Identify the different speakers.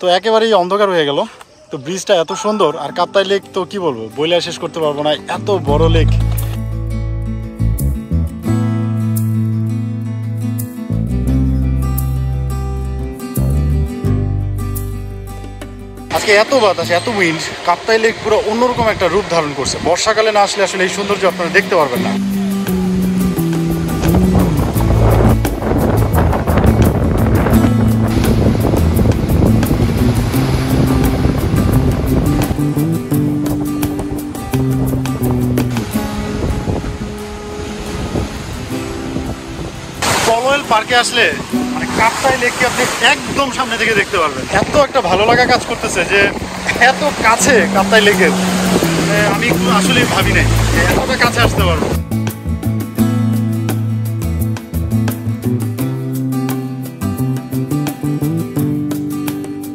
Speaker 1: তো একেবারেই অন্ধকার হয়ে গেল। তো ব্রিজটা এত সুন্দর, আর কাপ্তাই লেক তো কি বলবো, বইলে শেষ করতে পারবো না, এত বড় লেক। আজকে এত বাতাস, এত উইন্ড, কাপ্তাই লেক পুরো অন্যরকম একটা রূপ ধারণ করছে। বর্ষাকালে না আসলে আসলে এই সৌন্দর্য আপনারা দেখতে পারবেন না। পলওয়েল পার্কে আসলে মানে কাপ্তাই লেককে আপনি একদম সামনে থেকে দেখতে পারবেন। এত একটা ভালো লাগা কাজ করতেছে যে এত কাছে কাপ্তাই লেকের, আমি আসলে ভাবি নাই যে এতটা কাছে আসতে পারবো।